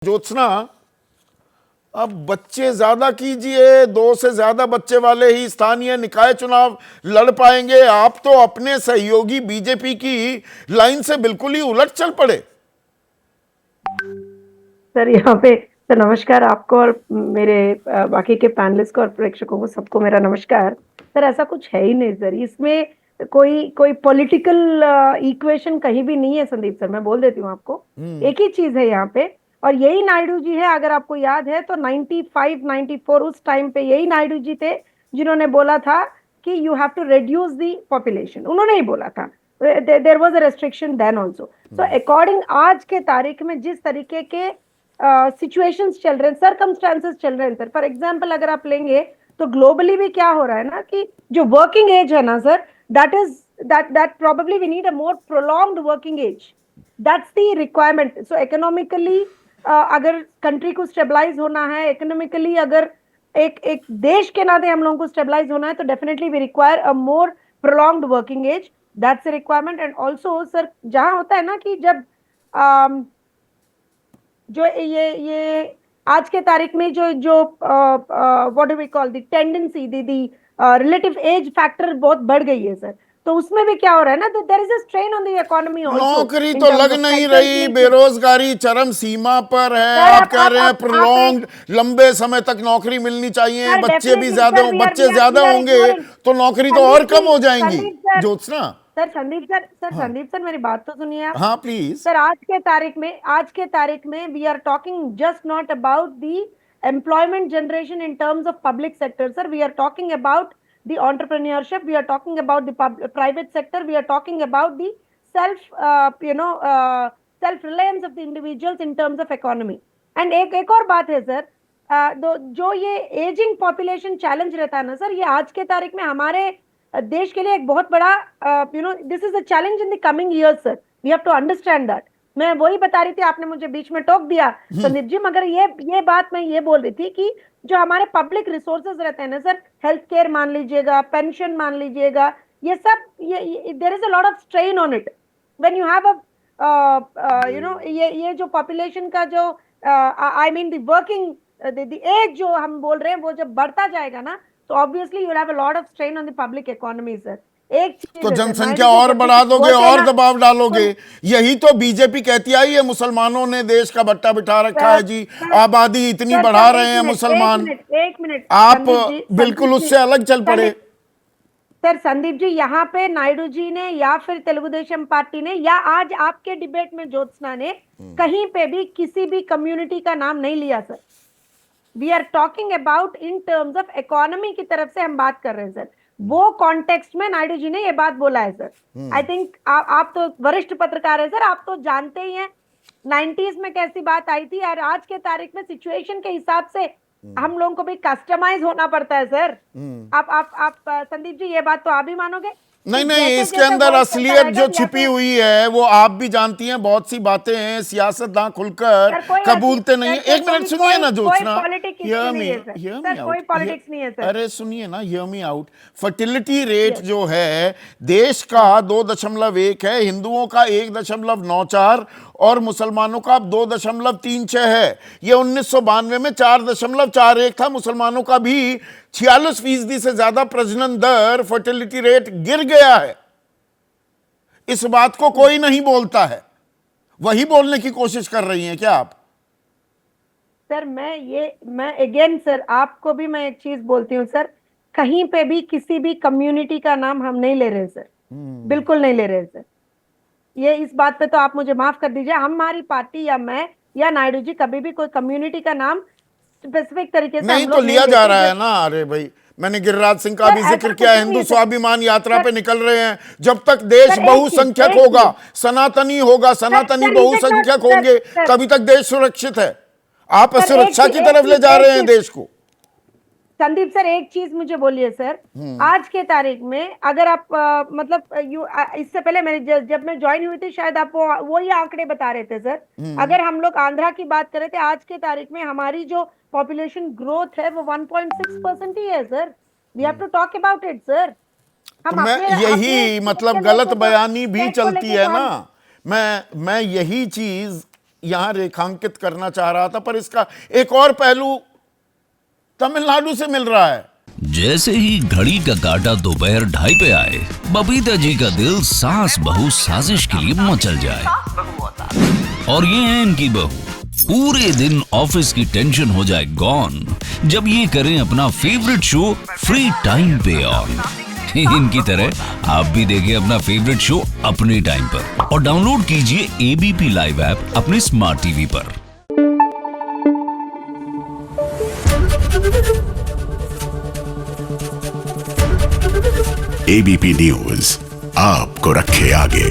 ज्योत्सना, अब बच्चे ज्यादा कीजिए, 2 से ज्यादा बच्चे वाले ही स्थानीय निकाय चुनाव लड़ पाएंगे। आप तो अपने सहयोगी बीजेपी की लाइन से बिल्कुल ही उलट चल पड़े। सर यहाँ पे सर नमस्कार आपको और मेरे बाकी के पैनलिस्ट को और प्रेक्षकों को सबको मेरा नमस्कार। सर ऐसा कुछ है ही नहीं सर, इसमें कोई कोई पॉलिटिकल इक्वेशन कहीं भी नहीं है संदीप सर, मैं बोल देती हूँ आपको। एक ही चीज है यहाँ पे, और यही नायडू जी है। अगर आपको याद है तो 95 94 उस टाइम पे यही नायडू जी थे जिन्होंने बोला था कि you have to reduce the population. उन्होंने ही बोला था, there was a restriction then also. So according आज के तारीख में जिस तरीके के सिचुएशंस चल रहे हैं, सर्कमस्टांसेस चल रहे हैं सर, फॉर एग्जांपल अगर आप लेंगे तो ग्लोबली भी क्या हो रहा है ना कि जो वर्किंग एज है ना sir, that probably we need a more prolonged working age, that's the requirement. So economically अगर कंट्री को स्टेबलाइज होना है, इकोनॉमिकली अगर एक एक देश के नाते हम लोगों को स्टेबलाइज होना है, तो definitely we require a more prolonged working age, that's a requirement. And also sir जहां होता है ना कि जब जो ये आज के तारीख में जो जो what do we call the tendency, the relative age factor बहुत बढ़ गई है सर। तो उसमें भी क्या हो रहा है ना, तो there is a strain on the economy also. नौकरी तो लग नहीं रही, बेरोजगारी चरम सीमा पर है। आप कह रहे हैं प्रोलॉन्ग्ड, लंबे समय तक नौकरी मिलनी चाहिए, बच्चे भी ज्यादा, बच्चे ज्यादा होंगे तो नौकरी तो और कम हो जाएंगी। ज्योत्सना संदीप सर मेरी बात तो सुनिए आप। हाँ प्लीज सर आज के तारीख में we are talking just not about the employment generation in terms of public sector sir, we are talking about the entrepreneurship, we are talking about the private sector, we are talking about the self reliance of the individuals in terms of economy. And एक और बात है sir, जो ये ageing population challenge रहता है ना sir, ये आज के तारीख में हमारे देश के लिए एक बहुत बड़ा this is a challenge in the coming years sir, we have to understand that. मैं वही बता रही थी, आपने मुझे बीच में टोक दिया संदीप जी, मगर ये बात मैं ये बोल रही थी कि जो हमारे पब्लिक रिसोर्सेज रहते हैं ना सर, हेल्थ केयर मान लीजिएगा, पेंशन मान लीजिएगा, ये सब there is a lot of strain on it when you have a ये जो पॉपुलेशन का जो I mean the working the age जो हम बोल रहे हैं, वो जब बढ़ता जाएगा ना, तो obviously you will have a lot of strain on the public economy sir. एक चीज तो जनसंख्या और बढ़ा दोगे और दबाव डालोगे। यही तो बीजेपी कहती आई है, मुसलमानों ने देश का बट्टा बिठा रखा है जी, आबादी इतनी बढ़ा रहे हैं मुसलमान। एक मिनट आप बिल्कुल उससे अलग चल पड़े सर। संदीप जी यहाँ पे नायडू जी ने या फिर तेलुगु देशम पार्टी ने या आज आपके डिबेट में ज्योत्सना ने कहीं पे भी किसी भी कम्युनिटी का नाम नहीं लिया sir. We are talking about in terms of economy की तरफ से हम बात कर रहे हैं सर। वो कॉन्टेक्स्ट में नायडू जी ने ये बात बोला है सर। आई थिंक आप तो वरिष्ठ पत्रकार है सर, आप तो जानते ही हैं 90s में कैसी बात आई थी, और आज के तारीख में सिचुएशन के हिसाब से हम लोगों को भी कस्टमाइज होना पड़ता है सर। आप संदीप जी ये बात तो आप भी मानोगे। नहीं नहीं, इसके अंदर असलियत जो छिपी हुई है वो आप भी जानती हैं। बहुत सी बातें हैं, सियासतदान खुलकर कबूलते नहीं है। एक मिनट सुनिए ना ज्योत्सना, अरे सुनिए ना, hear me out. Fertility rate जो है देश का 2.1 है, हिंदुओं का 1.94 और मुसलमानों का 2.36 है। ये 1992 में 4.41 था। मुसलमानों का भी 46% से ज्यादा प्रजनन दर, फर्टिलिटी रेट गिर गया है। इस बात को कोई नहीं बोलता है, वही बोलने की कोशिश कर रही हैं क्या आप? सर मैं अगेन सर आपको भी मैं एक चीज बोलती हूँ सर, कहीं पे भी किसी भी कम्युनिटी का नाम हम नहीं ले रहे सर, बिल्कुल नहीं ले रहे सर। ये इस बात पे तो आप मुझे माफ कर दीजिए, हमारी पार्टी या मैं या नायडू जी कभी भी कोई कम्युनिटी का नाम स्पेसिफिक तरीके से नहीं तो लिया जा रहा है ना। अरे भाई, मैंने गिरिराज सिंह का भी जिक्र किया, हिंदू स्वाभिमान यात्रा पे निकल रहे हैं। जब तक देश बहुसंख्यक होगा, सनातनी होगा, सनातनी बहुसंख्यक होंगे, तभी तक देश सुरक्षित है। आप असुरक्षा की तरफ ले जा रहे हैं देश को। संदीप सर एक चीज मुझे बोलिए सर, आज के तारीख में अगर आप मतलब इससे पहले मैंने जब मैं ज्वाइन हुई थी शायद आप वो ही आंकड़े बता रहे थे सर। अगर हम लोग आंध्रा की बात कर रहे थे, आज के तारीख में हमारी जो पॉपुलेशन ग्रोथ है वो 1.6% ही है sir. We have to talk about it sir. यही मतलब गलत बयानी भी चलती है ना। मैं यही चीज यहां रेखांकित करना चाह रहा था, पर इसका एक और पहलू तमिलनाडु से मिल रहा है। जैसे ही घड़ी का काटा दोपहर 2:30 पे आए, बबीता जी का दिल सास बहू साजिश के लिए मचल जाए। और ये है इनकी बहू, पूरे दिन ऑफिस की टेंशन हो जाए गॉन जब ये करें अपना फेवरेट शो फ्री टाइम पे ऑन। इनकी तरह आप भी देखिए अपना फेवरेट शो अपने टाइम पर और डाउनलोड कीजिए एबीपी लाइव ऐप अपने स्मार्ट टीवी पर। एबीपी न्यूज आपको रखे आगे।